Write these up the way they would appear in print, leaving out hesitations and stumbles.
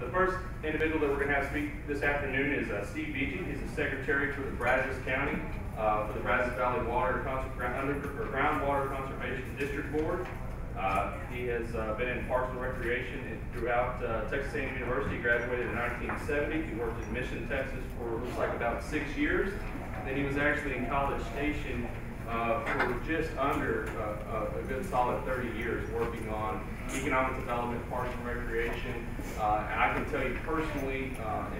the first individual that we're going to have speak this afternoon is Steve Beachy. He's the secretary for the Brazos County for the Brazos Valley Groundwater Conservation District Board. He has been in Parks and Recreation throughout Texas A&M University. He graduated in 1970. He worked in Mission, Texas for looks like about 6 years. Then he was actually in College Station for just under a good solid 30 years working on economic development, parks and recreation. And I can tell you personally,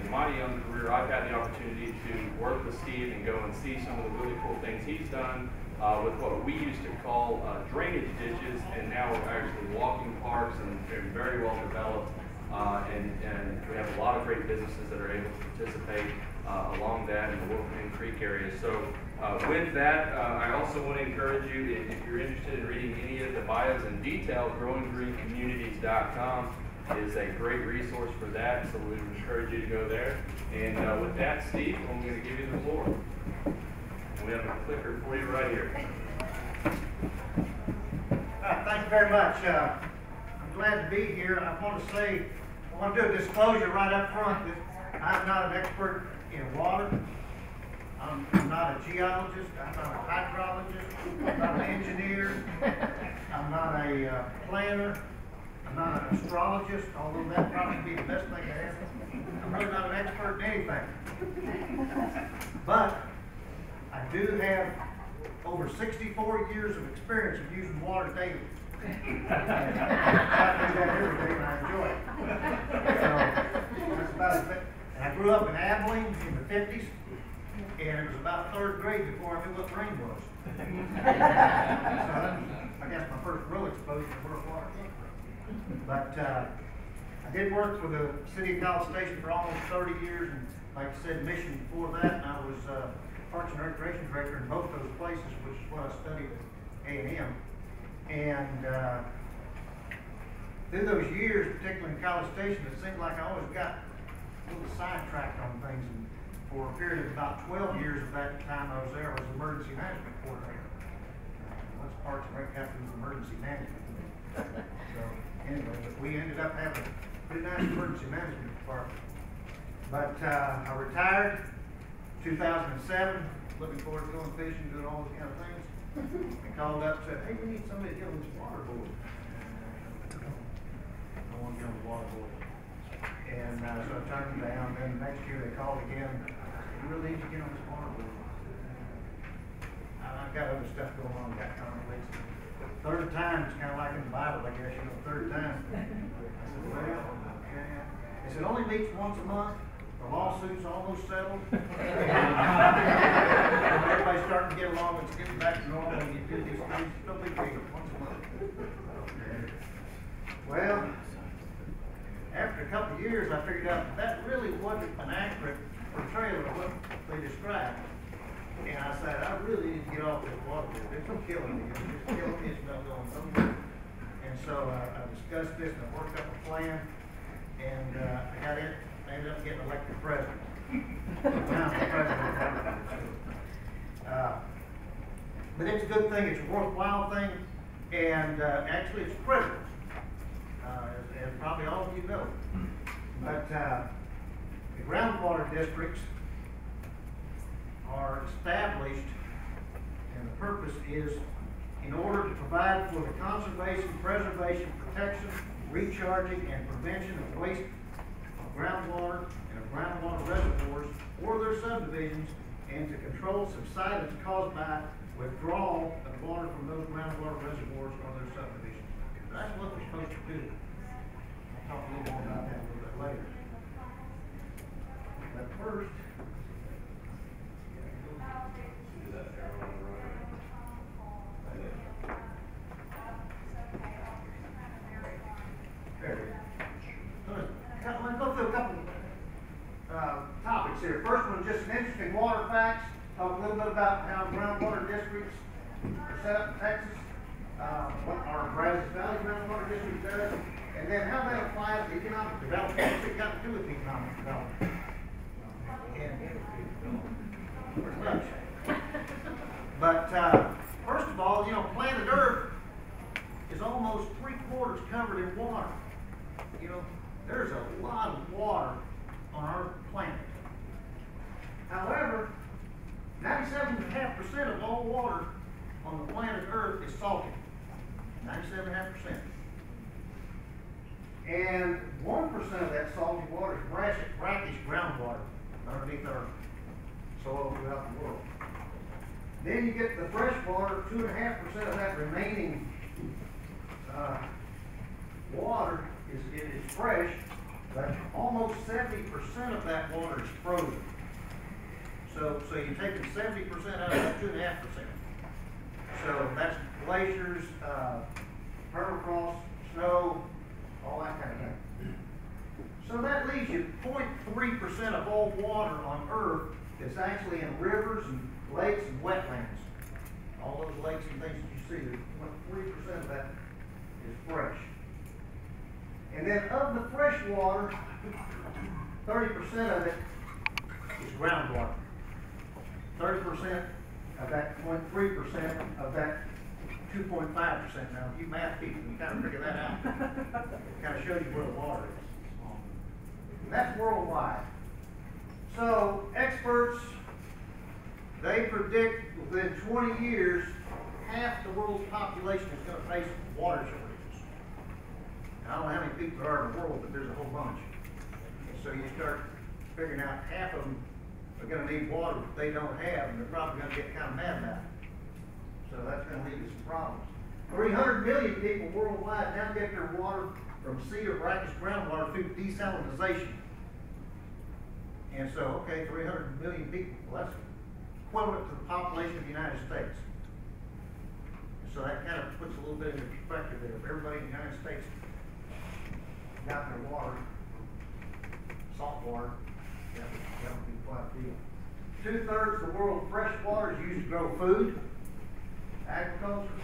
in my young career, I've had the opportunity to work with Steve and go and see some of the really cool things he's done with what we used to call drainage ditches, and now we're actually walking parks, and they're very well developed. And we have a lot of great businesses that are able to participate along that in the Wolfman Creek area. So with that, I also want to encourage you, if you're interested in reading any of the bios in detail, growinggreencommunities.com is a great resource for that, so we would encourage you to go there. And with that, Steve, I'm going to give you the floor. And we have a clicker for you right here. Thank you very much. I'm glad to be here. I want to do a disclosure right up front that I'm not an expert in water. I'm not a geologist. I'm not a hydrologist. I'm not an engineer. I'm not a planner. I'm not an astrologist, although that probably be the best thing to have. I'm really not an expert in anything. But I do have over 64 years of experience of using water daily. I do that every day and I enjoy it. So that's about it. And I grew up in Abilene in the 50s, and it was about 3rd grade before I knew what rain was. So I guess my first real exposure to where water came from. But I did work for the city of College Station for almost 30 years, and like I said, Mission before that, and I was Parks and Recreation Director in both those places, which is what I studied at A&M. And through those years, particularly in College Station, it seemed like I always got a little sidetracked on things. And for a period of about 12 years of that time I was there, I was emergency management coordinator. What's Parks and Rec have to do with emergency management? So anyway, but we ended up having a pretty nice emergency management department. But I retired 2007, looking forward to going fishing, doing all those kind of things. I called up and said, hey, we need somebody to get on this water board. I want to get on the water board. And so I turned them down. Then the next year they called again. You really need to get on this water board. I've got other stuff going on, got conflicts. Third time, it's kind of like in the Bible, I guess, third time. I said, well, okay. They said, only meets once a month. The lawsuit's almost settled. Everybody's starting to get along. It's getting back to normal. And you do these things. It's no big deal. Once a month. Well, after a couple of years, I figured out that really wasn't an accurate portrayal of what they described. And I said, I really need to get off this water board. It's killing me. It's just killing me. It's not going somewhere. And so I discussed this and I worked up a plan. And I got it. I ended up getting elected president. Now I'm the president. But it's a good thing. It's a worthwhile thing. And actually, it's critical. As probably all of you know. But the groundwater districts are established, and the purpose is in order to provide for the conservation, preservation, protection, recharging, and prevention of waste of groundwater and of groundwater reservoirs or their subdivisions, and to control subsidence caused by withdrawal of water from those groundwater reservoirs or their subdivisions. That's what we're supposed to do. I'll talk a little more about that a little bit later. But first, I'm going to go through a couple topics here. First one, just some interesting water facts. Talk a little bit about how groundwater districts are set up in Texas, what our Brazos Valley groundwater district does, and then how that applies to economic development. What's it got to do with economic development? Pretty much. But first of all, you know, planet Earth is almost 3/4 covered in water. You know, There's a lot of water on our planet. However, 97.5% of all water on the planet Earth is salty. 97.5%. And 1% of that salty water is brackish groundwater underneath our soil throughout the world. Then you get the fresh water, 2.5% of that remaining water is fresh, but almost 70% of that water is frozen. So you're taking 70% out of that 2.5%. So that's glaciers, permafrost, snow, all that kind of thing. So that leaves you 0.3% of all water on Earth that's actually in rivers and lakes and wetlands. All those lakes and things that you see, 0.3% of that is fresh. And then of the fresh water, 30% of it is groundwater. 30% of that 0.3% of that 2.5%. Now, you math people, you kind of figure that out. It kind of shows you where the water is. And that's worldwide. So, experts, they predict within 20 years, half the world's population is going to face water shortages. Now, I don't know how many people there are in the world, but there's a whole bunch. And so you start figuring out half of them are going to need water that they don't have, and they're probably going to get kind of mad about it. So that's going to lead to some problems. 300 million people worldwide now get their water from sea or brackish groundwater through desalination. And so, okay, 300 million people, well, that's equivalent to the population of the United States. So that kind of puts a little bit into perspective there. If everybody in the United States got their water, salt water, that would be quite a deal. 2/3 of the world's fresh water is used to grow food, agriculture.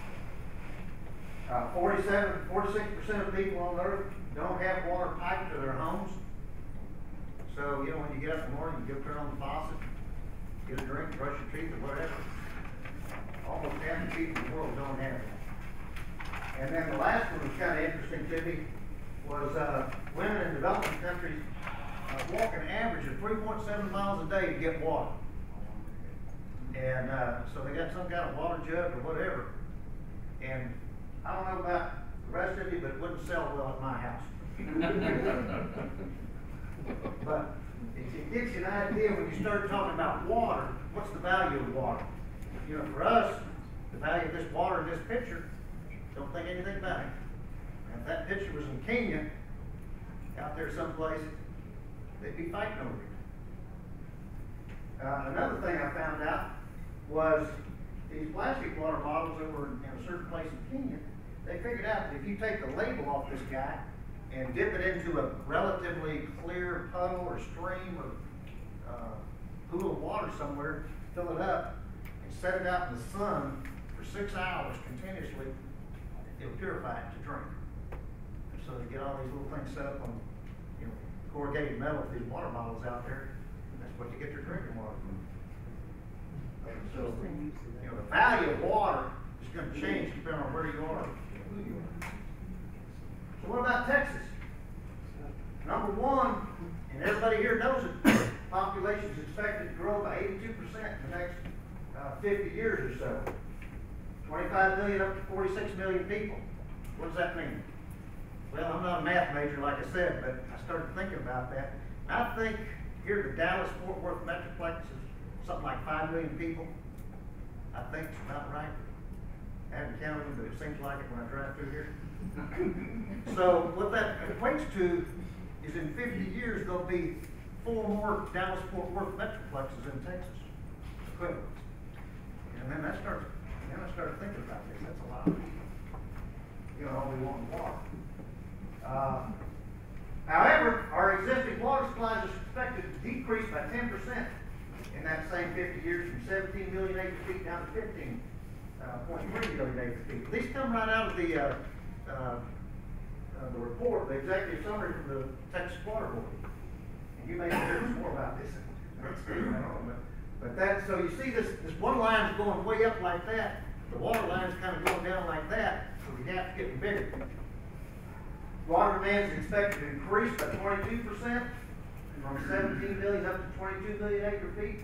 46% of people on Earth don't have water piped to their homes. So, you know, when you get up in the morning, you go turn on the faucet, get a drink, brush your teeth, or whatever. Almost half the people in the world don't have it. And then the last one was kind of interesting to me, was women in developing countries walk an average of 3.7 miles a day to get water. And so they got some kind of water jug or whatever. And I don't know about the rest of you, but it wouldn't sell well at my house. But it gives you an idea when you start talking about water, what's the value of water? You know, for us, the value of this water in this picture, don't think anything about it. And if that picture was in Kenya, out there someplace, they'd be fighting over it. Another thing I found out was these plastic water bottles that were in a certain place in Kenya, they figured out that if you take the label off this guy and dip it into a relatively clear puddle or stream or pool of water somewhere, fill it up, and set it out in the sun for 6 hours continuously, it'll purify it to drink. And so they get all these little things set up on, you know, corrugated metal with these water bottles out there, and that's what you get your drinking water from. So, you know, the value of water is going to change depending on where you are and who you are. So what about Texas? Number one, and everybody here knows it, population is expected to grow by 82% in the next 50 years or so. 25 million up to 46 million people. What does that mean? Well, I'm not a math major, like I said, but I started thinking about that. I think here the Dallas-Fort Worth Metroplex is something like 5 million people. I think it's about right. I haven't counted them, but it seems like it when I drive through here. So what that equates to is in 50 years, there'll be 4 more Dallas-Fort Worth Metroplexes in Texas, equivalent. And then I started thinking about this. That's a lot. You know, all we want is water. However, our existing water supplies are expected to decrease by 10% in that same 50 years, from 17 million acre feet down to 15.3 million acre feet. These come right out of the report, the executive summary from the Texas Water Board. And you may hear more about this. But that, so you see this one line is going way up like that. The water line is kind of going down like that, so the gap's getting bigger. Water demand is expected to increase by 22%, from 17 million up to 22 million acre feet.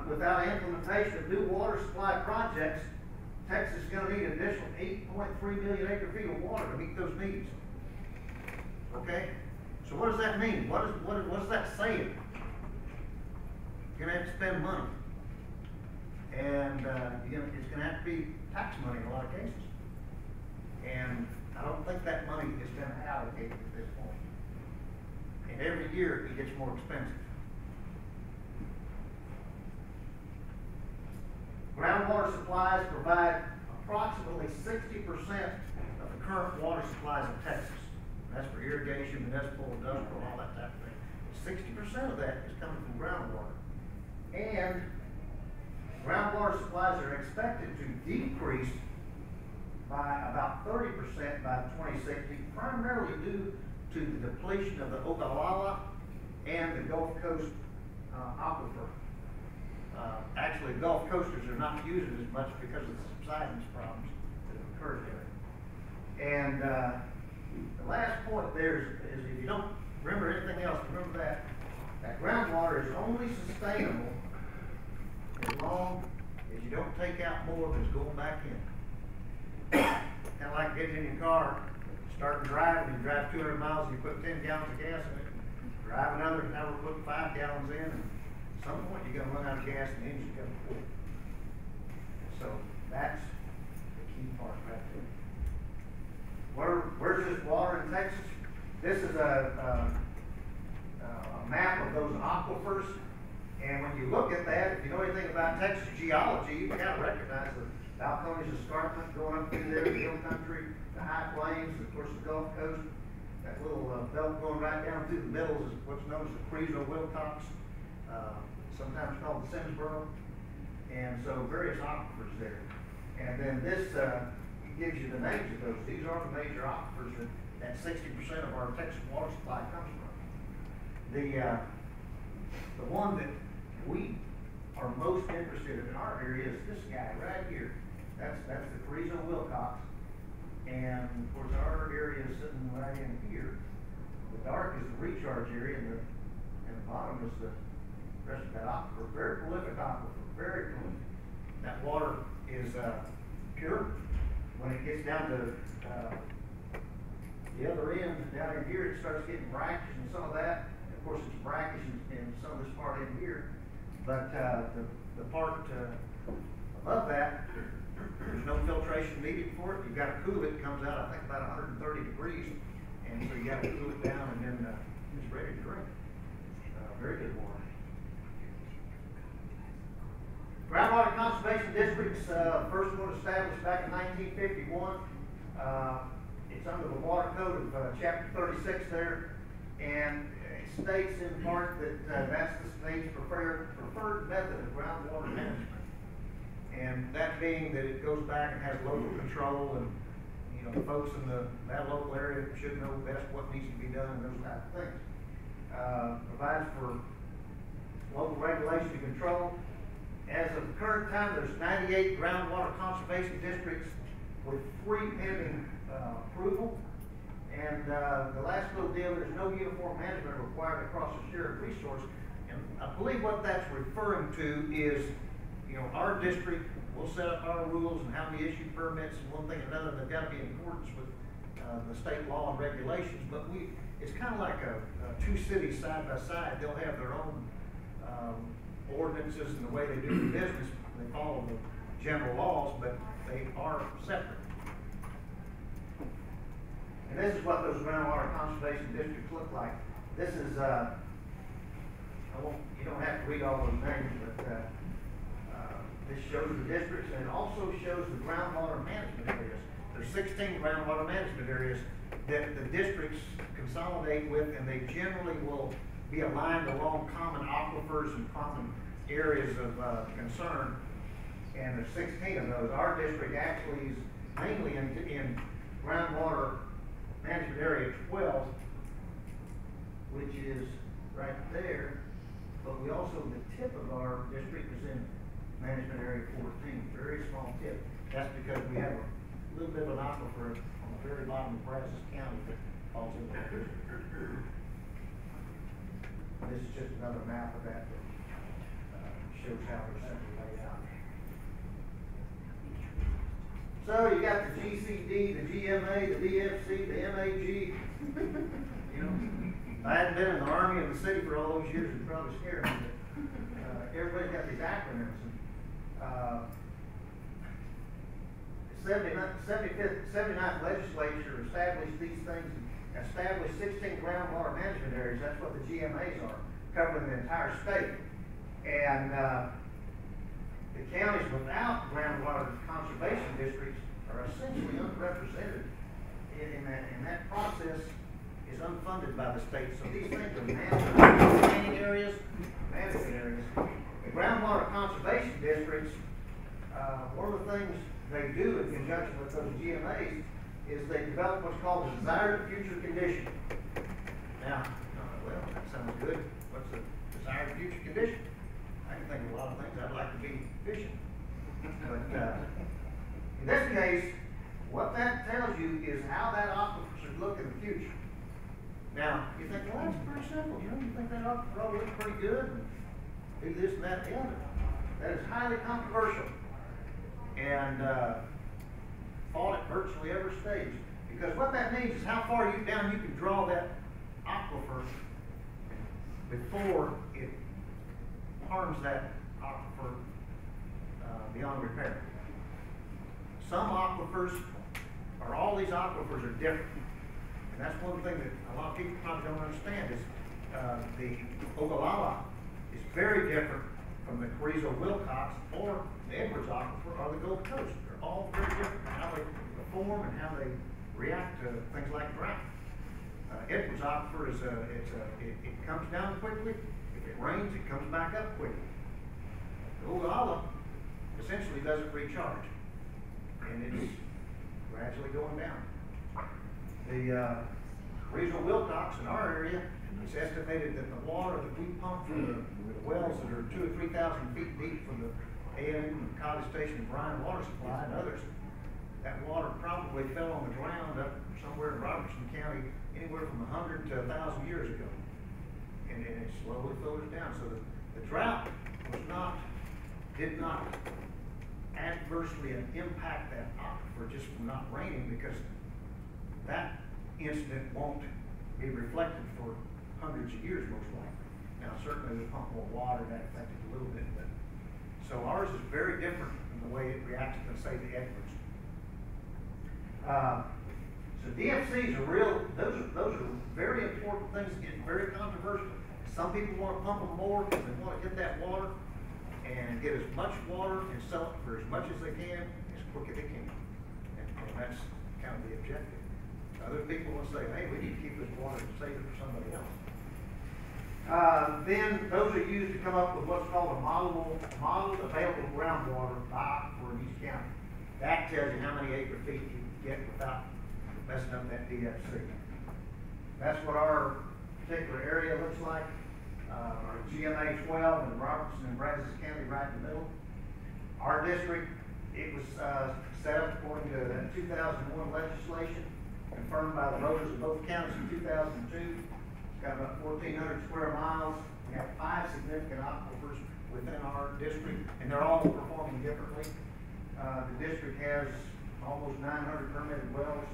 Without implementation of new water supply projects, Texas is going to need an additional 8.3 million acre feet of water to meet those needs. Okay? So what does that mean? What's that saying? You're going to have to spend money. And it's going to have to be tax money in a lot of cases. And I don't think that money has been allocated at this point. And every year it gets more expensive. Groundwater supplies provide approximately 60% of the current water supplies in Texas. And that's for irrigation, municipal, industrial, all that type of thing. 60% of that is coming from groundwater. And groundwater supplies are expected to decrease by about 30% by 2060, primarily due to the depletion of the Ogallala and the Gulf Coast aquifer. Actually, Gulf coasters are not used as much because of the subsidence problems that have occurred there. And the last point there is if you don't remember anything else, remember that groundwater is only sustainable as long as you don't take out more than is going back in. Kind of like getting in your car, start driving, you drive 200 miles and you put 10 gallons of gas in it. Drive another hour, put 5 gallons in, and at some point you're going to run out of gas and the engine's going to quit. So that's the key part right there. Where's this water in Texas? This is a map of those aquifers. And when you look at that, if you know anything about Texas geology, you can kind of recognize the Balcones escarpment going up through there, the hill country, the high plains, of course the Gulf Coast. That little belt going right down through the middle is what's known as the Brazos, sometimes called the Simsboro. And so various aquifers there. And then this gives you the names of those. These are the major aquifers that 60% of our Texas water supply comes from. The one that we are most interested in our area is this guy right here. That's the Carrizo Wilcox. And of course our area is sitting right in here. The dark is the recharge area and the bottom is the rest of that aquifer. Very prolific aquifer, very prolific. That water is pure. When it gets down to the other end, down in here, it starts getting brackish and some of that. Of course it's brackish in some of this part in here. But the part above that, there's no filtration needed for it. You've got to cool it. It comes out, I think, about 130 degrees. And so you got to cool it down and then it's ready to drink. Very good water. Groundwater conservation districts, first one established back in 1951. It's under the water code of chapter 36 there. And it states in part that that's the state's preferred method of groundwater management. And that being that it goes back and has local control, and you know the folks in that local area should know best what needs to be done and those type of things. Provides for local regulation and control. As of the current time, there's 98 groundwater conservation districts with 3 pending approval. And the last little deal, there's no uniform management required across the shared resource. And I believe what that's referring to is, you know, our district will set up our rules and how we issue permits and one thing and another. They've got to be in accordance with the state law and regulations. But it's kind of like two cities side by side. They'll have their own ordinances and the way they do the business. They follow the general laws, but they are separate. And this is what those groundwater conservation districts look like. This is, you don't have to read all those names, but this shows the districts, and it also shows the groundwater management areas. There's 16 groundwater management areas that the districts consolidate with, and they generally will be aligned along common aquifers and common areas of concern. And there's 16 of those. Our district actually is mainly in groundwater management area 12, which is right there. But we also, the tip of our district is in management area 14, very small tip. That's because we have little bit of an aquifer on the very bottom of Brazos County that falls into that district. This is just another map of that shows how they're simply laid out. So you got the GCD, the GMA, the DFC, the MAG. You know, if I hadn't been in the Army and the city for all those years, it'd probably scare me. But everybody's got these acronyms. And 79th legislature established these things, established 16 groundwater management areas. That's what the GMAs are, covering the entire state. And the counties without groundwater conservation districts are essentially unrepresented in that, and that process is unfunded by the state. So these things are management areas, management areas. The groundwater conservation districts, one of the things they do in conjunction with those GMAs is they develop what's called a desired future condition. Now, well, that sounds good. What's a desired future condition? I can think of a lot of things. I'd like to be fishing. But in this case, what that tells you is how that aquifer should look in the future. Now, you think, well, that's pretty simple. You know, you think that aquifer ought to look pretty good and do this and that and the other. That is highly controversial and fought at virtually every stage. Because what that means is how far down you can draw that aquifer before it harms that aquifer beyond repair. Some aquifers, or all these aquifers, are different. And that's one thing that a lot of people probably don't understand is the Ogallala is very different from the Carrizo-Wilcox or the Edwards aquifer or the Gulf Coast. They're all very different in how they perform and how they react to things like drought. Edwards aquifer is it comes down quickly. If it rains, it comes back up quickly. The Ogallala essentially doesn't recharge, and it's gradually going down. The Carrizo-Wilcox in our area, it's estimated that the water that we pump from the wells that are 2,000 or 3,000 feet deep from the A&M, College Station, Bryan Water Supply, and others, that water probably fell on the ground up somewhere in Robertson County anywhere from 100 to 1,000 years ago. And it slowly filters down. So the drought did not adversely impact that aquifer just from not raining, because that incident won't be reflected for hundreds of years most likely. Now certainly we pump more water, that affected a little bit, but so ours is very different in the way it reacts to, say, the Edwards. So DFCs are those are very important things, getting very controversial. Some people want to pump them more because they want to get that water and get as much water and sell it for as much as they can, as quick as they can. And that's kind of the objective. Other people will say, hey, we need to keep this water and save it for somebody else. Then those are used to come up with what's called a modeled available groundwater by for each county. That tells you how many acre feet you can get without messing up that DFC. That's what our particular area looks like. Our GMA 12 in Robertson and Brazos County right in the middle. Our district, it was set up according to that 2001 legislation, confirmed by the voters of both counties in 2002. It's got about 1,400 square miles. We have 5 significant aquifers within our district, and they're all performing differently. The district has almost 900 permitted wells,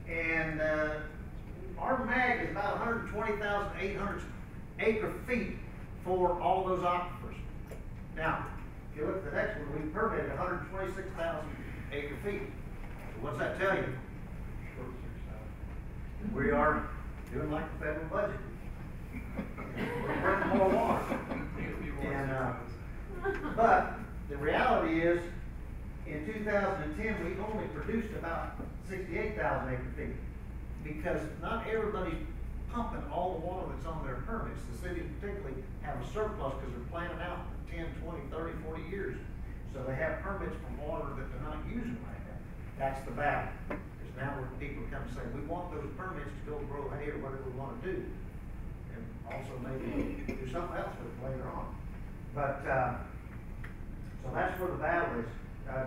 and our MAG is about 120,800 acre feet for all those aquifers. Now, if you look at the next one, we permitted 126,000 acre feet. So what's that tell you? We are doing like the federal budget. We're burning more water. And, but the reality is, in 2010, we only produced about 68,000 acre feet, because not everybody's pumping all the water that's on their permits. The cities particularly have a surplus because they're planning out 10, 20, 30, 40 years. So they have permits for water that they're not using right now. That's the battle. Because now where people come and say, we want those permits to go grow hay or whatever we want to do. And also maybe do something else with it later on. But, so that's where the battle is.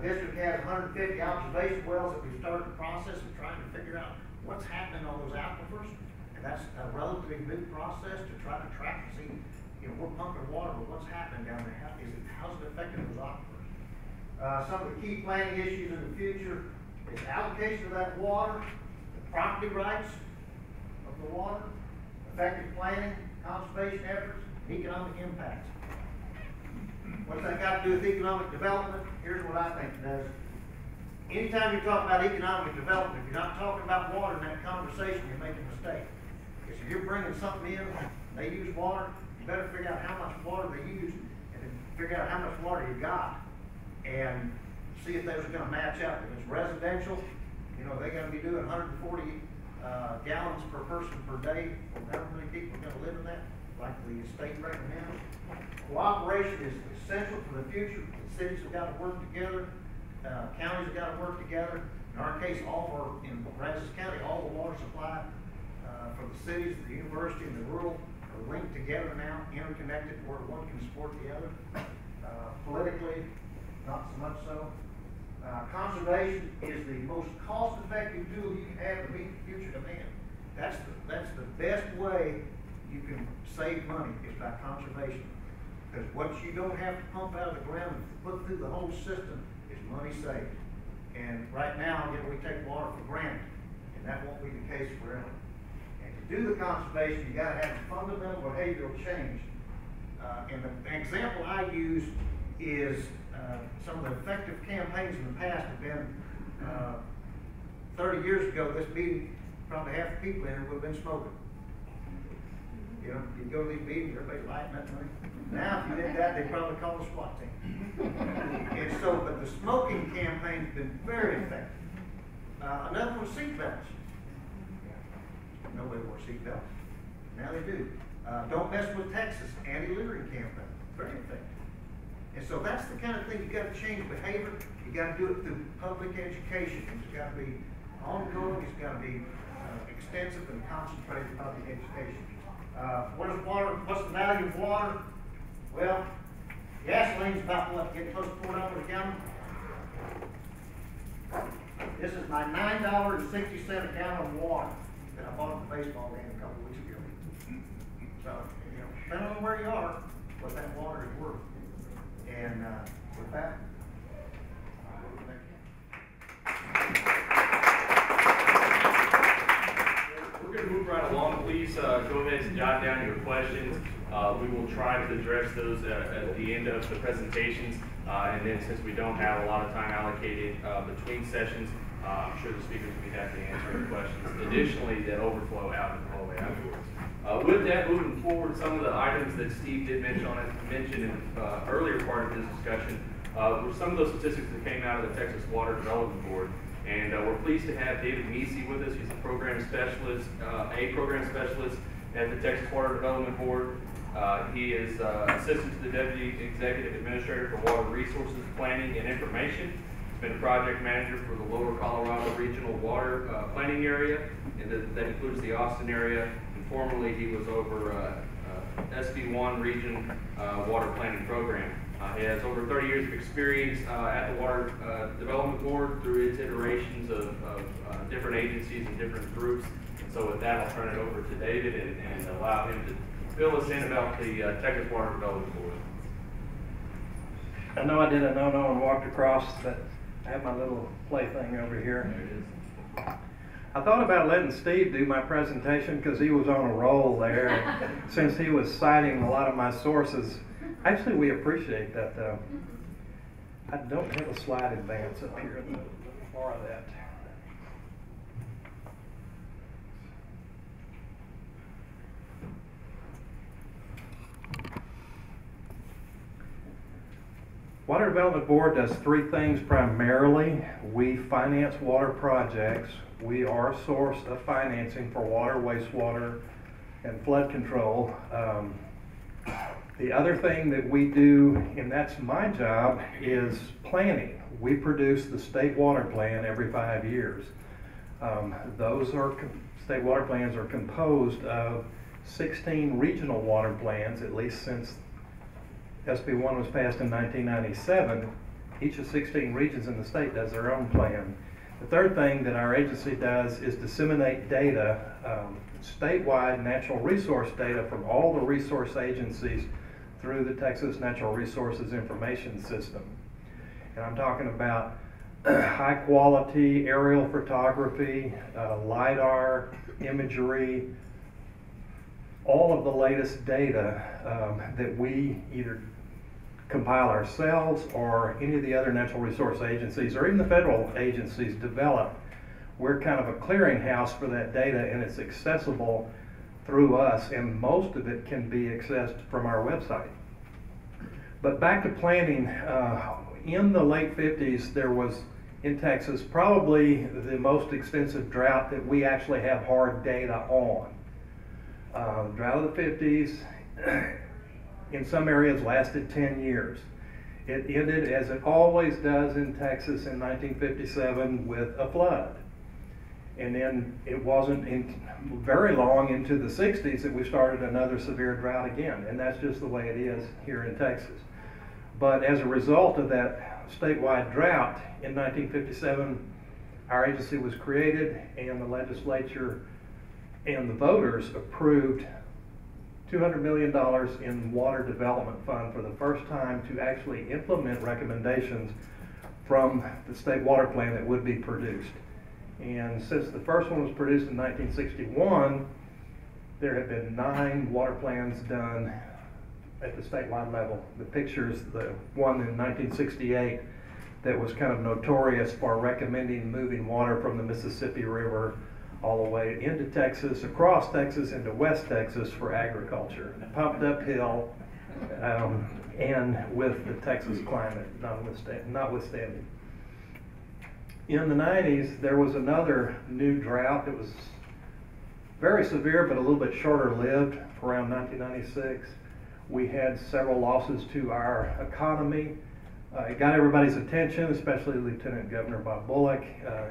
District has 150 observation wells that we've started the process of trying to figure out what's happening on those aquifers. And that's a relatively new process to try to track and see, you know, we're pumping water, but what's happening down there? How's it affecting those aquifers? Some of the key planning issues in the future is allocation of that water, the property rights of the water, effective planning, conservation efforts, and economic impacts. What's that got to do with economic development? Here's what I think it does. Anytime you talk about economic development, if you're not talking about water in that conversation, you're making a mistake. Because if you're bringing something in, they use water, you better figure out how much water they use, and then figure out how much water you got, and see if those are going to match up. If it's residential, you know, they got to be doing 140 gallons per person per day. How many people are going to live in that, like the state recommends? Cooperation is essential for the future. The cities have got to work together. Counties have got to work together. In our case, in Brazos County, all the water supply for the cities, the university, and the rural are linked together now, interconnected, where one can support the other. Politically, not so much so. Conservation is the most cost-effective tool you can have to meet future demand. That's the best way you can save money is by conservation. Because what you don't have to pump out of the ground and put through the whole system is money saved. And right now, you know, we take water for granted, and that won't be the case forever. And to do the conservation, you got to have fundamental behavioral change. And the example I use is some of the effective campaigns in the past have been 30 years ago, this meeting, probably half the people in here would have been smoking. You know, you go to these meetings, everybody's lighting that money. Now, if you did that, they'd probably call the SWAT team. And so, but the smoking campaign's been very effective. Another one was seatbelts. Nobody wore seatbelts. Now they do. Don't mess with Texas, anti-littering campaign. Very effective. And so that's the kind of thing, you got to change behavior. You got to do it through public education. It's got to be ongoing. It's got to be extensive and concentrated public education. What is water? What's the value of water? Well, gasoline's about what? Getting close to $4 a gallon. This is my $9.60 a gallon of water that I bought at the baseball game a couple weeks ago. So, you know, depending on where you are, what that water is worth. And with that, we're going to move right along. Please go ahead and jot down your questions. We will try to address those at the end of the presentations. And then since we don't have a lot of time allocated between sessions, I'm sure the speakers will be happy to answer your questions. Additionally, that overflow out in the hallway afterwards. With that, moving forward, some of the items that Steve did mention in the earlier part of this discussion were some of those statistics that came out of the Texas Water Development Board. And we're pleased to have David Meesey with us. He's a program specialist at the Texas Water Development Board. He is assistant to the Deputy Executive Administrator for Water Resources Planning and Information. He's been a project manager for the Lower Colorado Regional Water Planning Area, and that includes the Austin area. And formerly, he was over SB1 Region Water Planning Program. He has over 30 years of experience at the Water Development Board through its iterations of different agencies and different groups. And so with that, I'll turn it over to David and allow him to fill us in about the Texas Water Development Board. I know I did a no-no and walked across, but I have my little plaything over here. There it is. I thought about letting Steve do my presentation because he was on a roll there. Since he was citing a lot of my sources. Actually, we appreciate that, though. I don't have a slide advance up here. More of that. Water Development Board does three things primarily. We finance water projects. We are a source of financing for water, wastewater, and flood control. The other thing that we do, and that's my job, is planning. We produce the state water plan every 5 years. State water plans are composed of 16 regional water plans, at least since SB1 was passed in 1997, Each of 16 regions in the state does their own plan. The third thing that our agency does is disseminate data, statewide natural resource data from all the resource agencies through the Texas Natural Resources Information System. And I'm talking about high quality aerial photography, LiDAR imagery, all of the latest data that we either compile ourselves or any of the other natural resource agencies or even the federal agencies develop. We're kind of a clearinghouse for that data, and it's accessible through us, and most of it can be accessed from our website. But back to planning, in the late 50s there was in Texas probably the most extensive drought that we actually have hard data on. Drought of the 50s in some areas lasted 10 years. It ended, as it always does in Texas, in 1957 with a flood. And then it wasn't very long into the 60s that we started another severe drought again, and that's just the way it is here in Texas. But as a result of that statewide drought in 1957, our agency was created, and the legislature and the voters approved $200 million in water development fund for the first time to actually implement recommendations from the state water plan that would be produced. And since the first one was produced in 1961, there have been 9 water plans done at the statewide level. The picture's the one in 1968 that was kind of notorious for recommending moving water from the Mississippi River all the way into Texas, across Texas, into West Texas for agriculture. Pumped uphill, and with the Texas climate notwithstanding. In the 90s, there was another new drought that was very severe but a little bit shorter lived around 1996. We had several losses to our economy. It got everybody's attention, especially Lieutenant Governor Bob Bullock,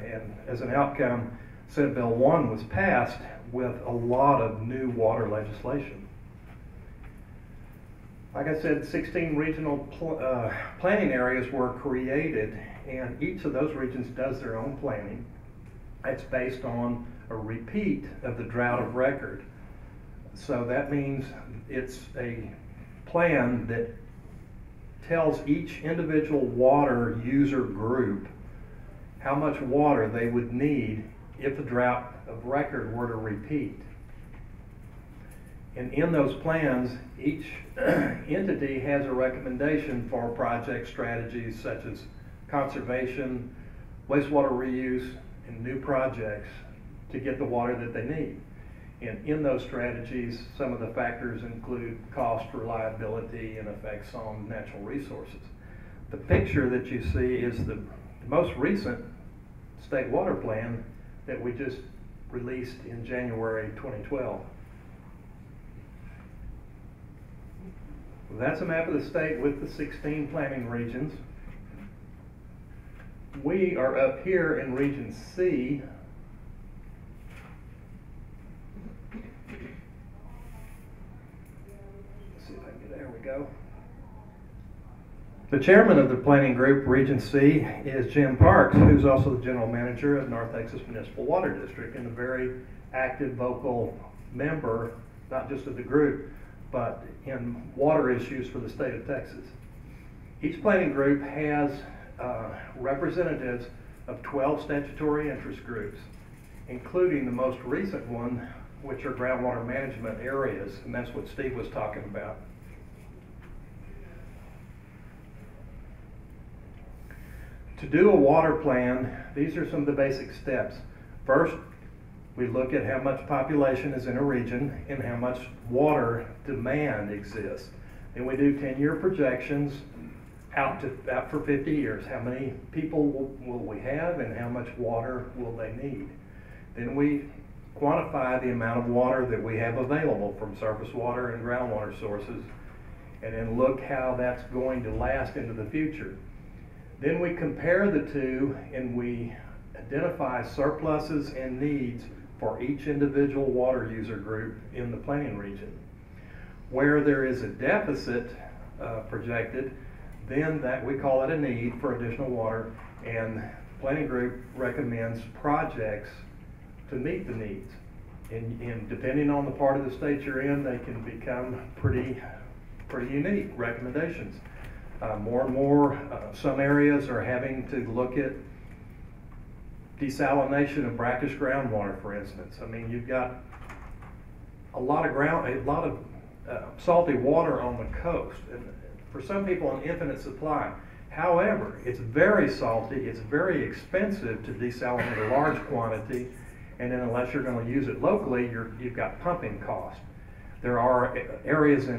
and as an outcome, Senate Bill 1 was passed with a lot of new water legislation. Like I said, 16 regional planning areas were created, and each of those regions does their own planning. It's based on a repeat of the drought of record. So that means it's a plan that tells each individual water user group how much water they would need if the drought of record were to repeat. And in those plans, each entity has a recommendation for project strategies such as conservation, wastewater reuse, and new projects to get the water that they need. And in those strategies, some of the factors include cost, reliability, and effects on natural resources. The picture that you see is the most recent state water plan that we just released in January 2012. That's a map of the state with the 16 planning regions. We are up here in Region C. Let's see if I can get, there we go. The chairman of the planning group, Region C, is Jim Parks, who's also the general manager of North Texas Municipal Water District and a very active, vocal member, not just of the group, but in water issues for the state of Texas. Each planning group has representatives of 12 statutory interest groups, including the most recent one, which are groundwater management areas, and that's what Steve was talking about. To do a water plan, these are some of the basic steps. First, we look at how much population is in a region and how much water demand exists. Then we do 10-year projections out for 50 years. How many people will we have and how much water will they need? Then we quantify the amount of water that we have available from surface water and groundwater sources, and then look how that's going to last into the future. Then we compare the two and we identify surpluses and needs for each individual water user group in the planning region. Where there is a deficit projected, then that we call it a need for additional water, and the planning group recommends projects to meet the needs. And depending on the part of the state you're in, they can become pretty unique recommendations. More and more, some areas are having to look at desalination of brackish groundwater, for instance. I mean, you've got a lot of salty water on the coast, and for some people an infinite supply. However, it's very salty, it's very expensive to desalinate a large quantity, and then unless you're going to use it locally, you've got pumping costs. There are areas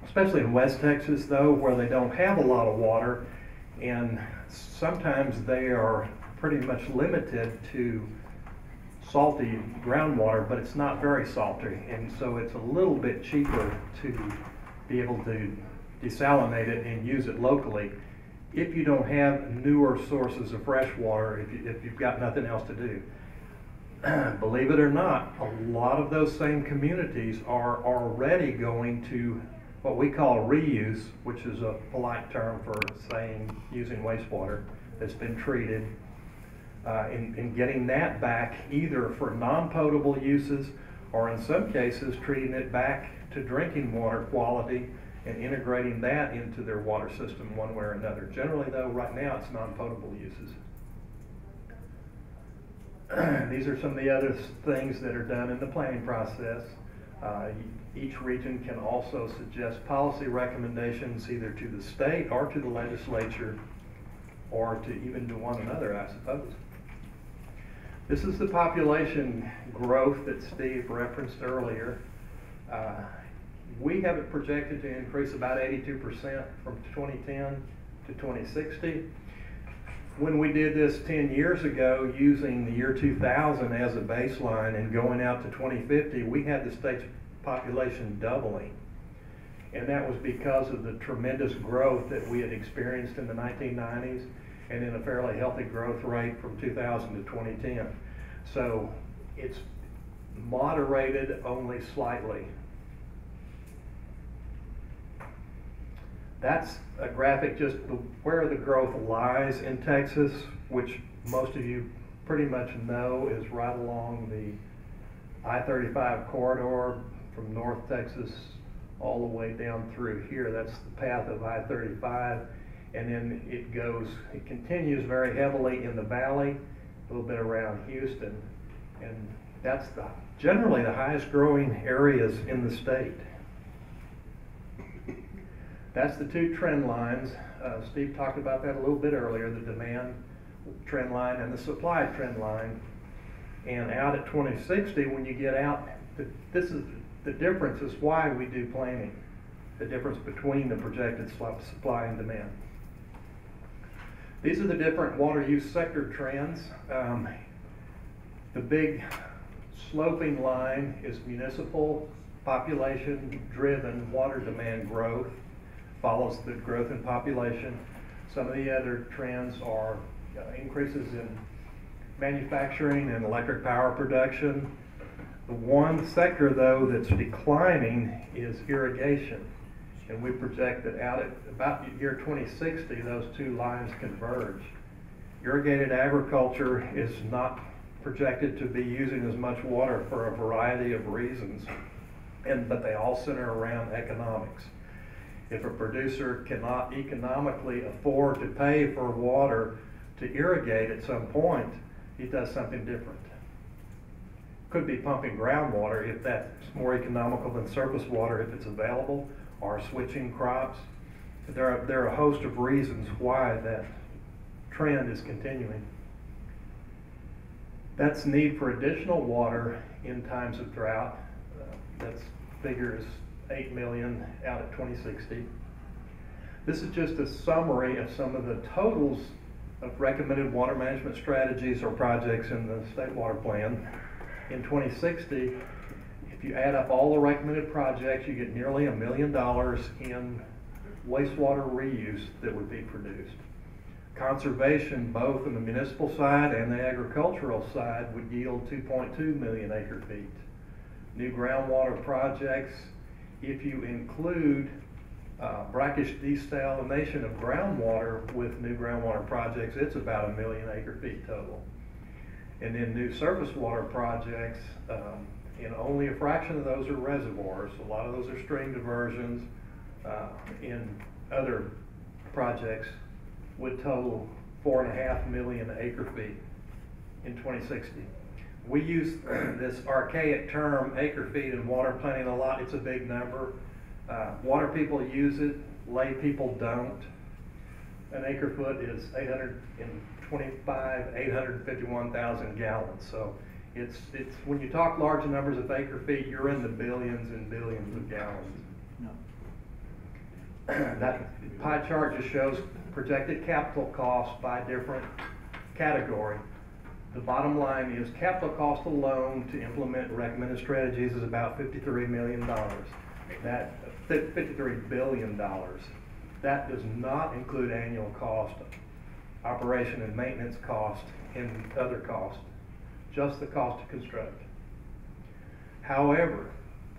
especially in West Texas though, where they don't have a lot of water, and sometimes they are pretty much limited to salty groundwater, but it's not very salty, and so it's a little bit cheaper to be able to desalinate it and use it locally if you don't have newer sources of fresh water, if you've got nothing else to do. Believe it or not, a lot of those same communities are already going to what we call reuse, which is a polite term for saying using wastewater that's been treated, and getting that back either for non-potable uses or in some cases treating it back to drinking water quality and integrating that into their water system one way or another. Generally though, right now it's non-potable uses. These are some of the other things that are done in the planning process. Each region can also suggest policy recommendations either to the state or to the legislature or to even to one another, I suppose. This is the population growth that Steve referenced earlier. We have it projected to increase about 82% from 2010 to 2060. When we did this 10 years ago, using the year 2000 as a baseline and going out to 2050, we had the state's population doubling. And that was because of the tremendous growth that we had experienced in the 1990s and in a fairly healthy growth rate from 2000 to 2010. So it's moderated only slightly. That's a graphic just where the growth lies in Texas, which most of you pretty much know is right along the I-35 corridor from North Texas all the way down through here. That's the path of I-35, and then it continues very heavily in the valley, a little bit around Houston, and that's generally the highest growing areas in the state. That's the two trend lines. Steve talked about that a little bit earlier, the demand trend line and the supply trend line. And out at 2060, when you get out, this is the difference is why we do planning, the difference between the projected supply and demand. These are the different water use sector trends. The big sloping line is municipal population-driven water demand growth, follows the growth in population. Some of the other trends are increases in manufacturing and electric power production. The one sector though that's declining is irrigation. And we project that out at about year 2060, those two lines converge. Irrigated agriculture is not projected to be using as much water for a variety of reasons, but they all center around economics. If a producer cannot economically afford to pay for water to irrigate at some point, he does something different. Could be pumping groundwater if that's more economical than surface water if it's available, or switching crops. There are a host of reasons why that trend is continuing. That's need for additional water in times of drought. That's figures 8 million out at 2060. This is just a summary of some of the totals of recommended water management strategies or projects in the State Water Plan. In 2060, if you add up all the recommended projects, you get nearly $1 million in wastewater reuse that would be produced. Conservation, both on the municipal side and the agricultural side, would yield 2.2 million acre feet. New groundwater projects, if you include brackish desalination of groundwater with new groundwater projects, it's about 1 million acre-feet total. And then new surface water projects, and only a fraction of those are reservoirs. A lot of those are stream diversions. In other projects would total 4.5 million acre-feet in 2060. We use this archaic term acre-feet in water planning a lot. It's a big number. Water people use it, lay people don't. An acre-foot is 851,000 gallons. So it's when you talk large numbers of acre-feet, you're in the billions and billions of gallons. No. That pie chart just shows projected capital costs by different category. The bottom line is capital cost alone to implement recommended strategies is about $53 million. That $53 billion. That does not include annual cost, operation and maintenance cost, and other costs, just the cost to construct. However,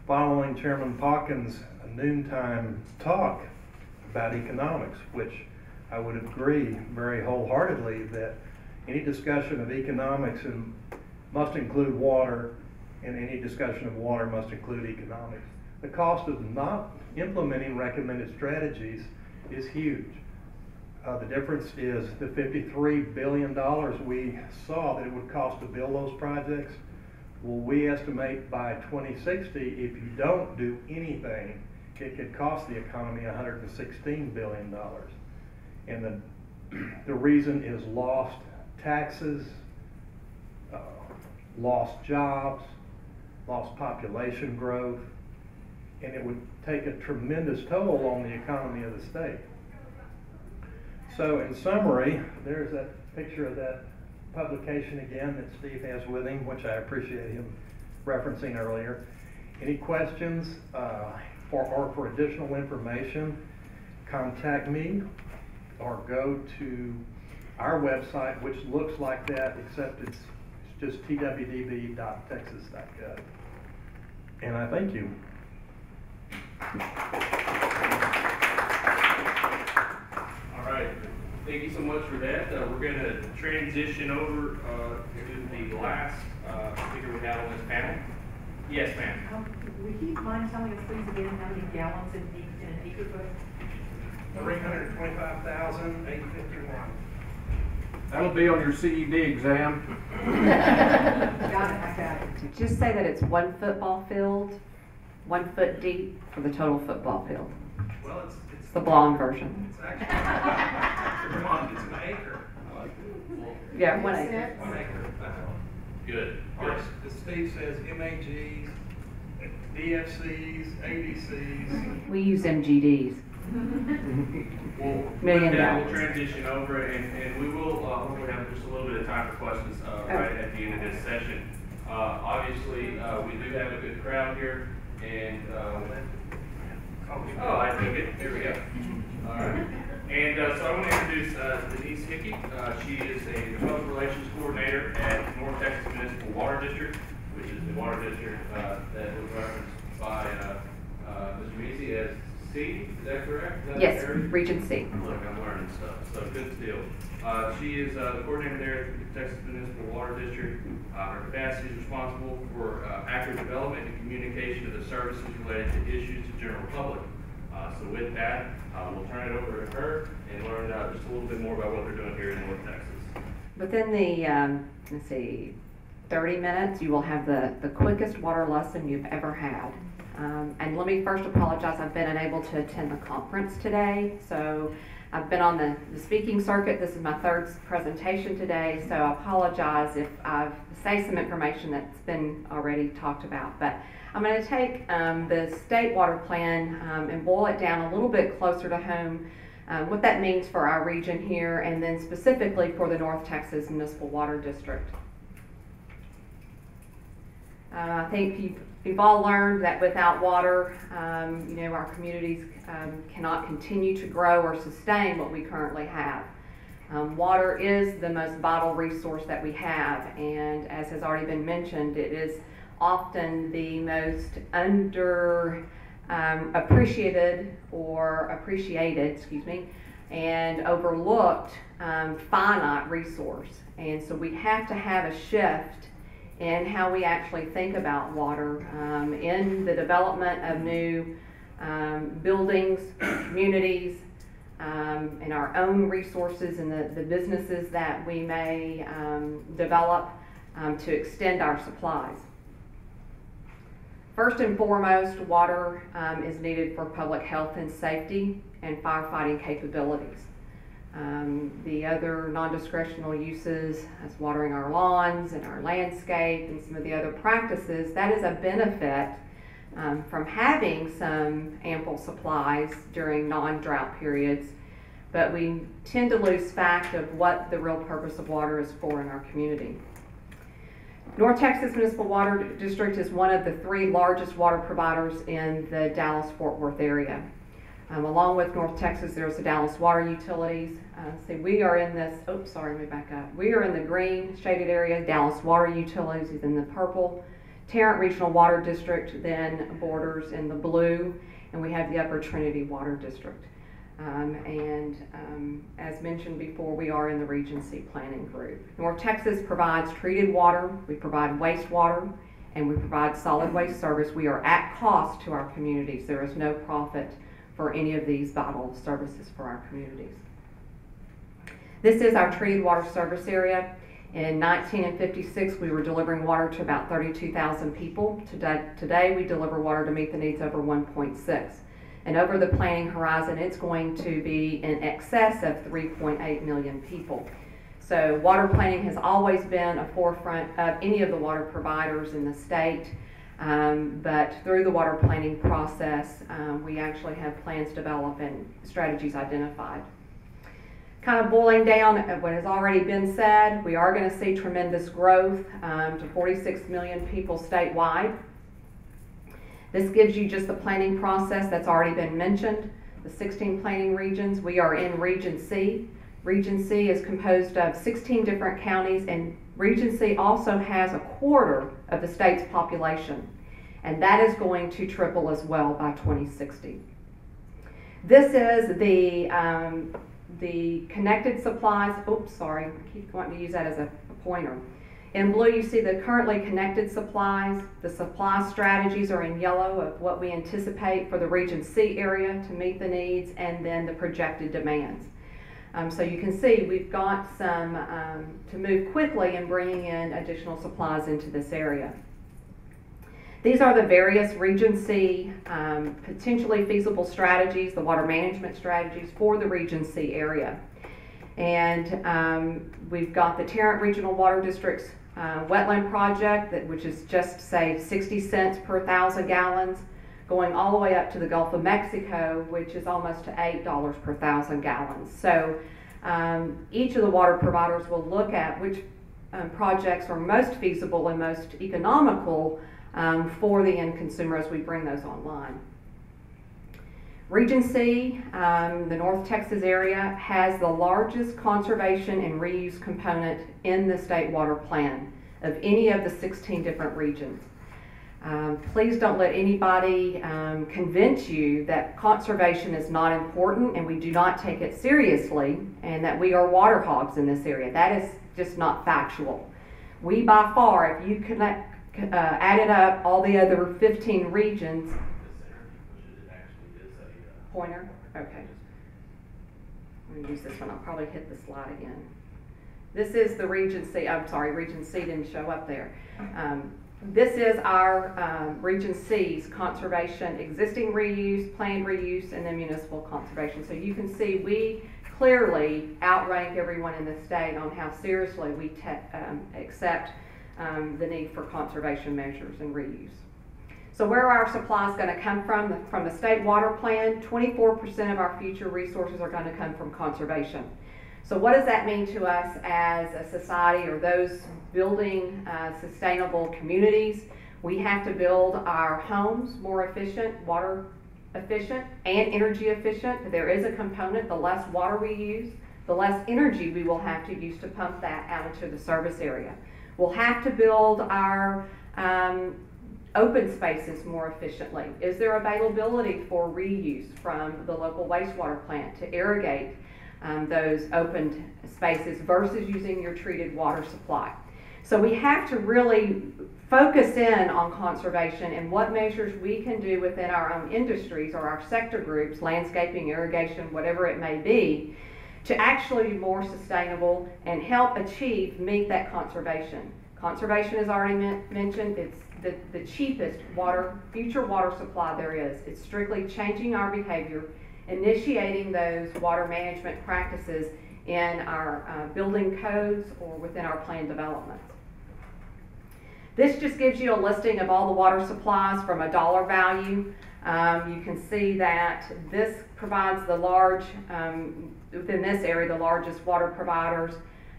following Chairman Pawkins' noontime talk about economics, which I would agree very wholeheartedly that any discussion of economics must include water, and any discussion of water must include economics. The cost of not implementing recommended strategies is huge. The difference is the $53 billion we saw that it would cost to build those projects. Well, we estimate by 2060, if you don't do anything, it could cost the economy $116 billion. And the reason is lost taxes, lost jobs, lost population growth, and it would take a tremendous toll on the economy of the state. So in summary, there's that picture of that publication again that Steve has with him, which I appreciate him referencing earlier. Any questions for additional information, contact me or go to our website, which looks like that, except it's just twdb.texas.gov. And I thank you. All right, thank you so much for that. We're going to transition over to the last speaker we have on this panel. Yes, ma'am. Would you mind telling us please again how many gallons in an acre foot? 325,851. That'll be on your CED exam. Got it, I got it. Just say that it's 1 football field, 1 foot deep for the total football field. Well, it's The blonde version. It's actually, it's an acre. I like it. Yeah, 1 acre. 1 acre. Good. Or as Steve says, MAGs, DFCs, ADCs. We use MGDs. Well, Million with that, gallons. we'll transition over, and we will hopefully have just a little bit of time for questions right at the end of this session. Obviously, we do have a good crowd here, and oh, I took it. Here we go. All right. And so I want to introduce Denise Hickey. She is a Public Relations Coordinator at North Texas Municipal Water District, which is the water district that was referenced by Mr. Meesey as C. Is that correct? Is that Yes, area? Region C. Look, I'm learning stuff, so good deal. She is the coordinator there at the Texas Municipal Water District. Her capacity is responsible for accurate development and communication of the services related to issues to general public. So with that, we'll turn it over to her and learn just a little bit more about what they're doing here in North Texas. Within the, let's see, 30 minutes, you will have the quickest water lesson you've ever had. And let me first apologize, I've been unable to attend the conference today. So I've been on the speaking circuit. This is my 3rd presentation today, so I apologize if I say some information that's been already talked about. But I'm going to take the state water plan and boil it down a little bit closer to home, what that means for our region here, and then specifically for the North Texas Municipal Water District. I think you've all learned that without water, our communities cannot continue to grow or sustain what we currently have. Water is the most vital resource that we have, and as has already been mentioned, it is often the most appreciated, and overlooked finite resource. And so we have to have a shift in how we actually think about water in the development of new buildings, communities, and our own resources and the businesses that we may develop to extend our supplies. First and foremost, water is needed for public health and safety and firefighting capabilities. The other non-discretional uses, as watering our lawns and our landscape and some of the other practices, that is a benefit from having some ample supplies during non-drought periods, but we tend to lose fact of what the real purpose of water is for in our community. North Texas Municipal Water District is one of the 3 largest water providers in the Dallas-Fort Worth area. Along with North Texas, there's the Dallas Water Utilities. See, we are in this, oops, sorry, let me back up. We are in the green shaded area. Dallas Water Utilities is in the purple. Tarrant Regional Water District then borders in the blue, and we have the Upper Trinity Water District. As mentioned before, we are in the Regency Planning Group. North Texas provides treated water, we provide wastewater, and we provide solid waste service. We are at cost to our communities. There is no profit for any of these vital services for our communities. This is our treated water service area. In 1956, we were delivering water to about 32,000 people. Today, we deliver water to meet the needs over 1.6. And over the planning horizon, it's going to be in excess of 3.8 million people. So water planning has always been a forefront of any of the water providers in the state. But through the water planning process, we actually have plans developed and strategies identified. Kind of boiling down what has already been said, we are going to see tremendous growth to 46 million people statewide. This gives you just the planning process that's already been mentioned, the 16 planning regions. We are in Region C. Region C is composed of 16 different counties, and Region C also has a quarter of the state's population, and that is going to triple as well by 2060. This is the connected supplies. Oops, sorry, I keep wanting to use that as a pointer. In blue, you see the currently connected supplies. The supply strategies are in yellow of what we anticipate for the Region C area to meet the needs, and then the projected demands. So you can see we've got some to move quickly in bringing in additional supplies into this area. These are the various Region C potentially feasible strategies, the water management strategies for the Region C area. And we've got the Tarrant Regional Water District's wetland project, which is just, say, 60 cents per 1,000 gallons, going all the way up to the Gulf of Mexico, which is almost to $8 per 1,000 gallons. So each of the water providers will look at which projects are most feasible and most economical for the end consumer as we bring those online. Region C, the North Texas area, has the largest conservation and reuse component in the state water plan of any of the 16 different regions. Please don't let anybody convince you that conservation is not important and we do not take it seriously and that we are water hogs in this area. That is just not factual. We by far, if you added up all the other 15 regions, pointer? Okay. I'm going to use this one. I'll probably hit the slide again. This is the Region C. I'm sorry, Region C didn't show up there. This is our Region C's conservation, existing reuse, planned reuse, and then municipal conservation. So you can see we clearly outrank everyone in the state on how seriously we accept the need for conservation measures and reuse. So where are our supplies going to come from? From the state water plan, 24% of our future resources are going to come from conservation. So what does that mean to us as a society or those building sustainable communities? We have to build our homes more efficient, water efficient, and energy efficient. There is a component, the less water we use, the less energy we will have to use to pump that out into the service area. We'll have to build our open spaces more efficiently? Is there availability for reuse from the local wastewater plant to irrigate those opened spaces versus using your treated water supply? So we have to really focus in on conservation and what measures we can do within our own industries or our sector groups, landscaping, irrigation, whatever it may be, to actually be more sustainable and help meet that conservation. Conservation is already mentioned. It's the cheapest future water supply there is. It's strictly changing our behavior, initiating those water management practices in our building codes or within our plan developments. This just gives you a listing of all the water supplies from a dollar value. You can see that this provides within this area, the largest water providers,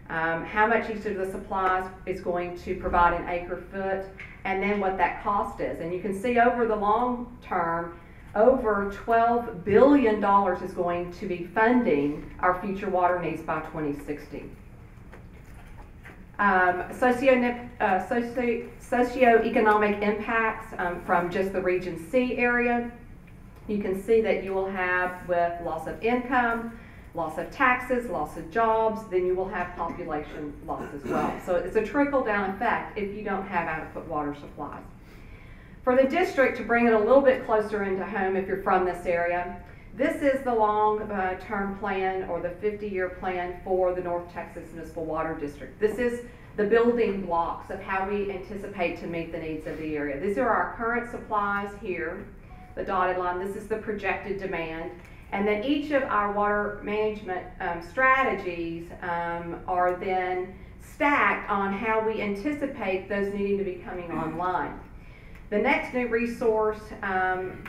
how much each of the supplies is going to provide an acre foot, and then what that cost is. And you can see over the long term, over $12 billion is going to be funding our future water needs by 2060. Socioeconomic impacts from just the Region C area. You can see that you will have with loss of income, loss of taxes, loss of jobs, then you will have population loss as well. So it's a trickle-down effect if you don't have adequate water supplies. For the district, to bring it a little bit closer into home if you're from this area, this is the long-term plan or the 50-year plan for the North Texas Municipal Water District. This is the building blocks of how we anticipate to meet the needs of the area. These are our current supplies here, the dotted line. This is the projected demand. And then each of our water management strategies are then stacked on how we anticipate those needing to be coming online. The next new resource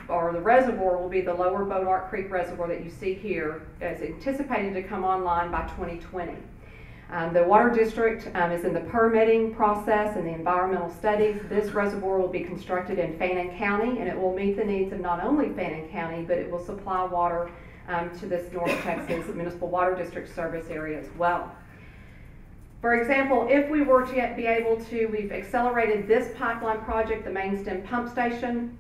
or the reservoir will be the lower Bodart Creek Reservoir that you see here. It's anticipated to come online by 2020. The Water District is in the permitting process and the environmental studies. This reservoir will be constructed in Fannin County, and it will meet the needs of not only Fannin County, but it will supply water to this North Texas Municipal Water District service area as well. For example, if we were to be able to, we've accelerated this pipeline project, the main stem pump station.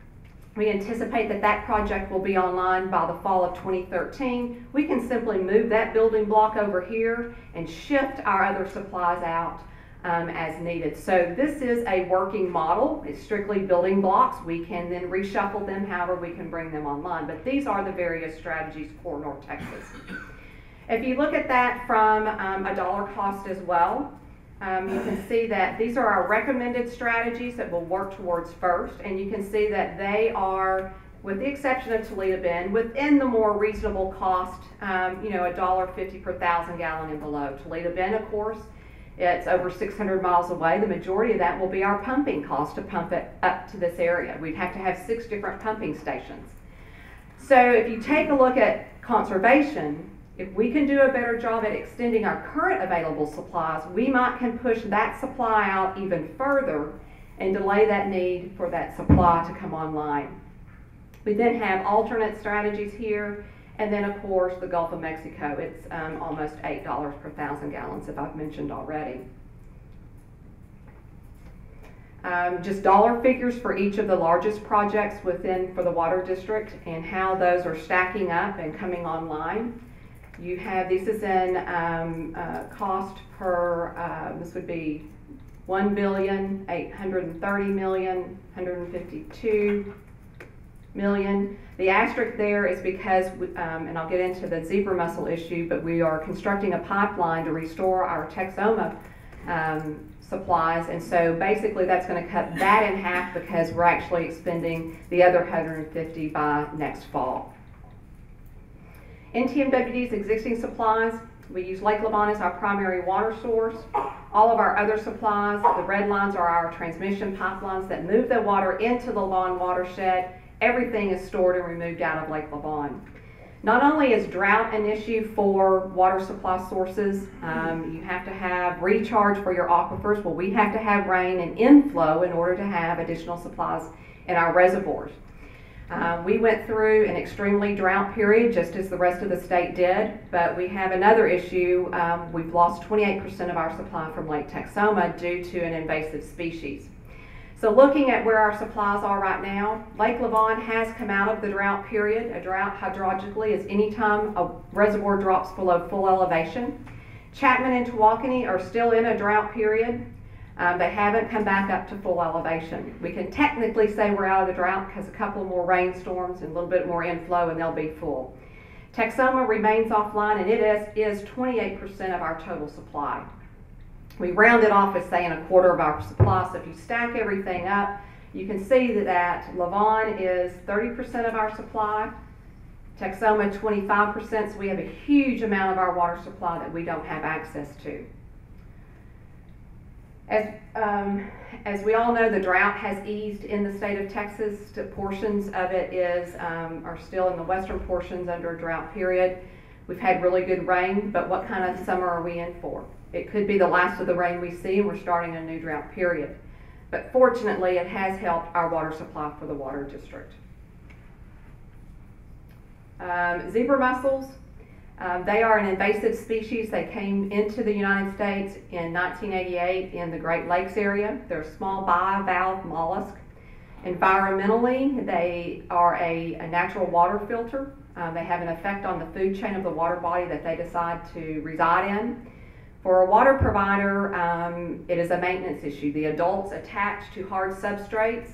We anticipate that that project will be online by the fall of 2013. We can simply move that building block over here and shift our other supplies out as needed. So this is a working model. It's strictly building blocks. We can then reshuffle them however we can bring them online. But these are the various strategies for North Texas. If you look at that from a dollar cost as well, you can see that these are our recommended strategies that we'll work towards first, and you can see that they are, with the exception of Toledo Bend, within the more reasonable cost, $1.50 per 1,000 gallon and below. Toledo Bend, of course, it's over 600 miles away. The majority of that will be our pumping cost to pump it up to this area. We'd have to have 6 different pumping stations. So if you take a look at conservation, if we can do a better job at extending our current available supplies, we can push that supply out even further and delay that need for that supply to come online. We then have alternate strategies here, and then of course the Gulf of Mexico. It's almost $8 per 1,000 gallons, if I've mentioned already. Just dollar figures for each of the largest projects for the water district and how those are stacking up and coming online. You have, this is in cost per, this would be $1,830,000,000, $152 million. The asterisk there is because, and I'll get into the zebra mussel issue, but we are constructing a pipeline to restore our Texoma supplies, and so basically that's going to cut that in half because we're actually expending the other 150 by next fall. NTMWD's existing supplies, we use Lake Lavon as our primary water source. All of our other supplies, the red lines are our transmission pipelines that move the water into the Lavon watershed. Everything is stored and removed out of Lake Lavon. Not only is drought an issue for water supply sources, you have to have recharge for your aquifers. Well, we have to have rain and inflow in order to have additional supplies in our reservoirs. We went through an extremely drought period, just as the rest of the state did, but we have another issue. We've lost 28% of our supply from Lake Texoma due to an invasive species. So looking at where our supplies are right now, Lake Lavon has come out of the drought period. A drought hydrologically is any time a reservoir drops below full elevation. Chapman and Tawakoni are still in a drought period. They haven't come back up to full elevation. We can technically say we're out of the drought because a couple more rainstorms and a little bit more inflow and they'll be full. Texoma remains offline and it is 28% of our total supply. We round it off as saying a quarter of our supply, so if you stack everything up, you can see that Lavon is 30% of our supply, Texoma 25%, so we have a huge amount of our water supply that we don't have access to. As we all know, the drought has eased in the state of Texas. Portions of it are still in the western portions under a drought period. We've had really good rain, but what kind of summer are we in for? It could be the last of the rain we see and we're starting a new drought period. But fortunately, it has helped our water supply for the water district. Zebra mussels. They are an invasive species. They came into the United States in 1988 in the Great Lakes area. They're a small bivalve mollusk. Environmentally, they are a natural water filter. They have an effect on the food chain of the water body that they decide to reside in. For a water provider, it is a maintenance issue. The adults attach to hard substrates.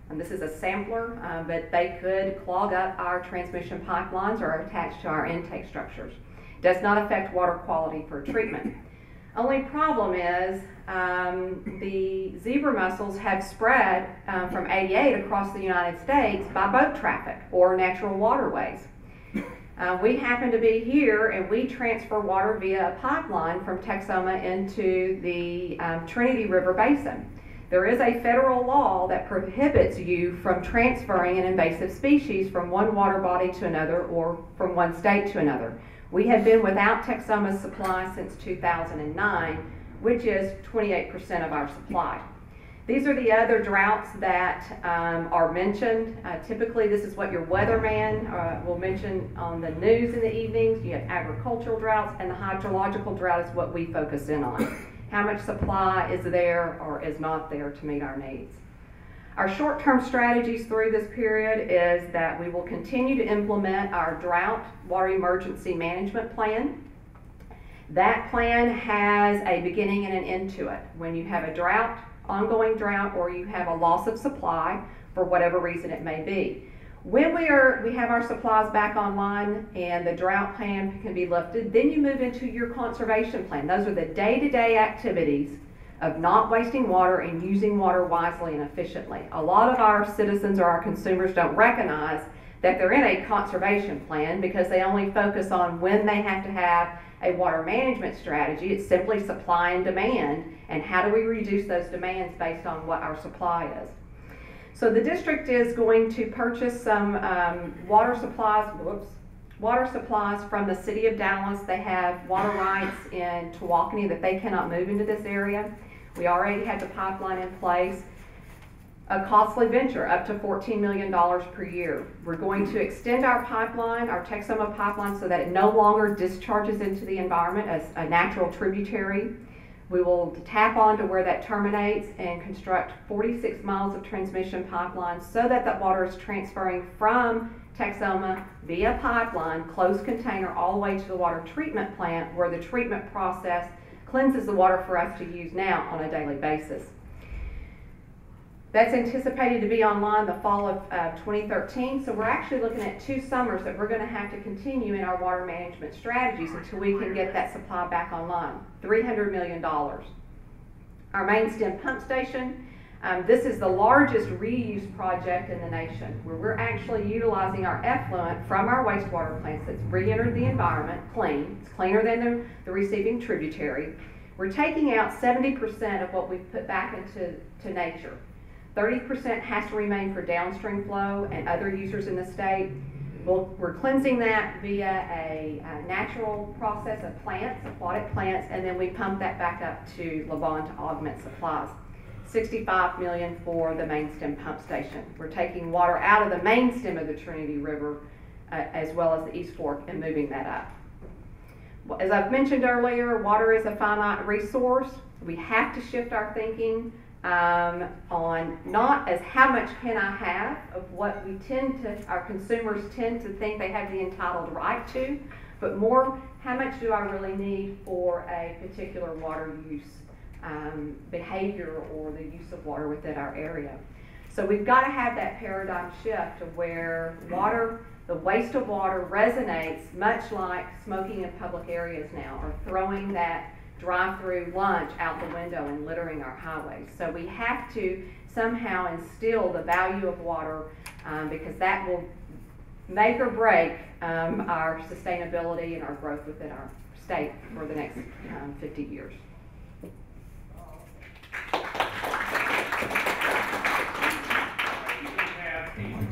And this is a sampler, but they could clog up our transmission pipelines or are attached to our intake structures. Does not affect water quality for treatment. Only problem is the zebra mussels have spread from 88 across the United States by boat traffic or natural waterways. We happen to be here and we transfer water via a pipeline from Texoma into the Trinity River Basin. There is a federal law that prohibits you from transferring an invasive species from one water body to another or from one state to another. We have been without Texoma's supply since 2009, which is 28% of our supply. These are the other droughts that are mentioned. Typically, this is what your weatherman will mention on the news in the evenings. You have agricultural droughts, and the hydrological drought is what we focus in on. How much supply is there or is not there to meet our needs. Our short-term strategies through this period is that we will continue to implement our drought water emergency management plan. That plan has a beginning and an end to it. When you have a drought, ongoing drought, or you have a loss of supply for whatever reason it may be. When we have our supplies back online and the drought plan can be lifted, then you move into your conservation plan. Those are the day-to-day activities of not wasting water and using water wisely and efficiently. A lot of our citizens or our consumers don't recognize that they're in a conservation plan because they only focus on when they have to have a water management strategy. It's simply supply and demand, and how do we reduce those demands based on what our supply is. So the district is going to purchase some water supplies from the city of Dallas. They have water rights in Tawakoni that they cannot move into this area. We already have the pipeline in place. A costly venture, up to $14 million per year. We're going to extend our pipeline, our Texoma pipeline, so that it no longer discharges into the environment as a natural tributary. We will tap onto where that terminates and construct 46 miles of transmission pipeline so that that water is transferring from Texoma via pipeline, closed container, all the way to the water treatment plant where the treatment process cleanses the water for us to use now on a daily basis. That's anticipated to be online the fall of 2013, so we're actually looking at 2 summers that we're going to have to continue in our water management strategies until we can get that supply back online. $300 million. Our main stem pump station, this is the largest reuse project in the nation, where we're actually utilizing our effluent from our wastewater plants that's re-entered the environment clean. It's cleaner than the receiving tributary. We're taking out 70% of what we've put back into nature. 30% has to remain for downstream flow and other users in the state. We're cleansing that via a natural process of plants, aquatic plants, and then we pump that back up to Lavon to augment supplies. $65 million for the main stem pump station. We're taking water out of the main stem of the Trinity River as well as the East Fork and moving that up. As I've mentioned earlier, water is a finite resource. We have to shift our thinking on not as how much can I have of what our consumers tend to think they have the entitled right to, but more how much do I really need for a particular water use behavior or the use of water within our area. So we've got to have that paradigm shift to where the waste of water resonates much like smoking in public areas now, or throwing that drive-through lunch out the window and littering our highways. So we have to somehow instill the value of water because that will make or break our sustainability and our growth within our state for the next 50 years.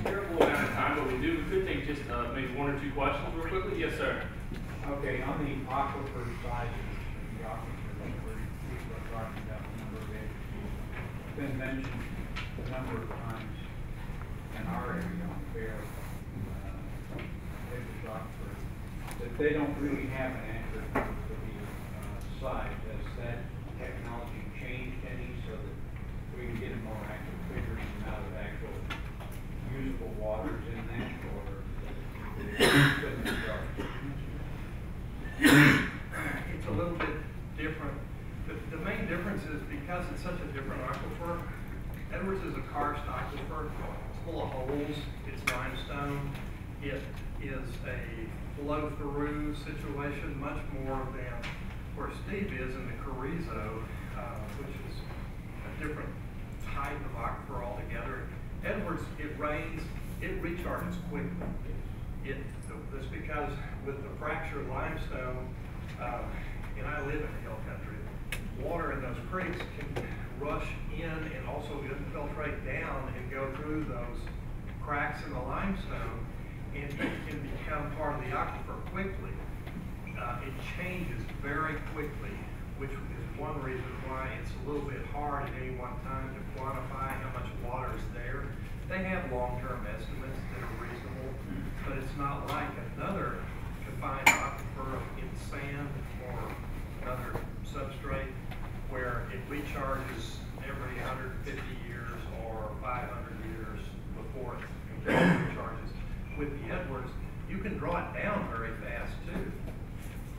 Terrible amount of time, but we could take just maybe one or two questions real quickly. Yes, sir. Okay, on the aquifer side of the aquifer, where people are talking about the number of acres, it's been mentioned a number of times in our area on Bear, aquifer, that they don't really have an anchor for the size. Has that technology changed any so that we can get a more accurate figure from out of actual usable waters in that, or it's a little bit different. The main difference is because it's such a different aquifer. Edwards is a karst aquifer. It's full of holes. It's limestone. It is a flow-through situation, much more than where Steve is in the Carrizo, which is a different type of aquifer altogether. Edwards, it rains, it recharges quickly. That's because with the fractured limestone, and I live in hill country, water in those creeks can rush in and also infiltrate down and go through those cracks in the limestone, and it can become part of the aquifer quickly. It changes very quickly, which is one reason why it's a little bit hard at any one time to quantify how much water is there. They have long-term estimates that are reasonable, but it's not like another confined aquifer in sand or another substrate where it recharges every 150 years or 500 years before it completely recharges. With the Edwards, you can draw it down very fast too.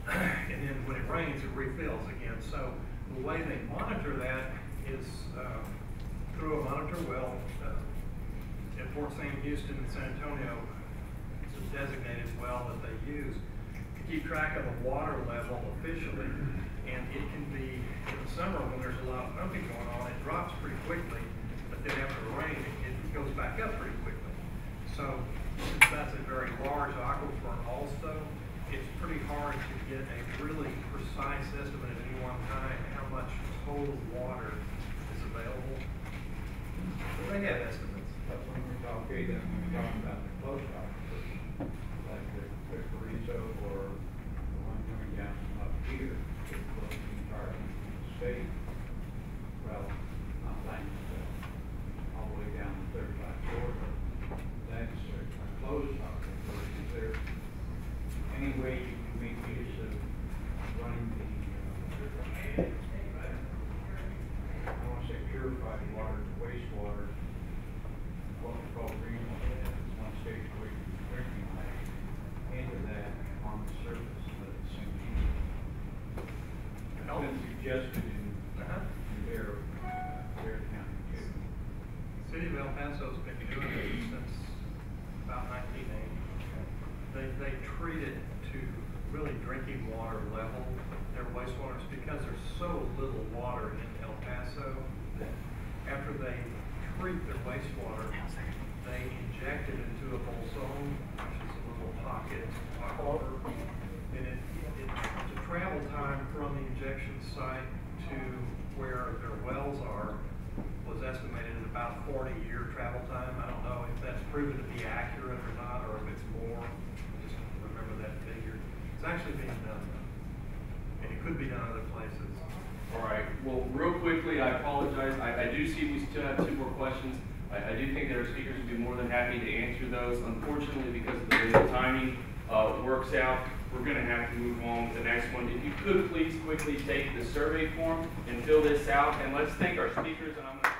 And then when it rains, it refills again. So the way they monitor that is through a monitor well. At Fort Sam Houston and San Antonio, it's a designated well that they use to keep track of the water level officially. And it can be, in the summer when there's a lot of pumping going on, it drops pretty quickly, but then after the rain, it goes back up pretty quickly. So since that's a very large aquifer also, it's pretty hard to get a really precise estimate at any one time how much total water is available. But they have estimates. But when we're talking about the close aquifers, like the Carrizo or the one coming down from up here, it's close to the entire state, well, not Langston, all the way down to 35 Florida. That's a closed aquifer. Is there any way you can make use of running the, I want to say purified water, wastewater, what we call Greenwater, it's one stage drinking water, into that on the surface of the same thing. It's been suggested in Bear County too. City of El Paso's been doing it since about 1980. They treat it to really drinking water level, their wastewaters, because there's so little water in El Paso that after they treat their wastewater, they inject it into a bolson, which is a little pocket aquifer, and the travel time from the injection site to where their wells are was estimated at about 40-year travel time. I don't know if that's proven to be accurate or not, or if it's more. Just remember that figure. It's actually being done, and it could be done other places. All right. Well, real quickly, I apologize. I do see we still have two more questions. I do think that our speakers would be more than happy to answer those. Unfortunately, because of the way the timing works out, we're gonna have to move on with the next one. If you could please quickly take the survey form and fill this out, and let's thank our speakers, and I'm gonna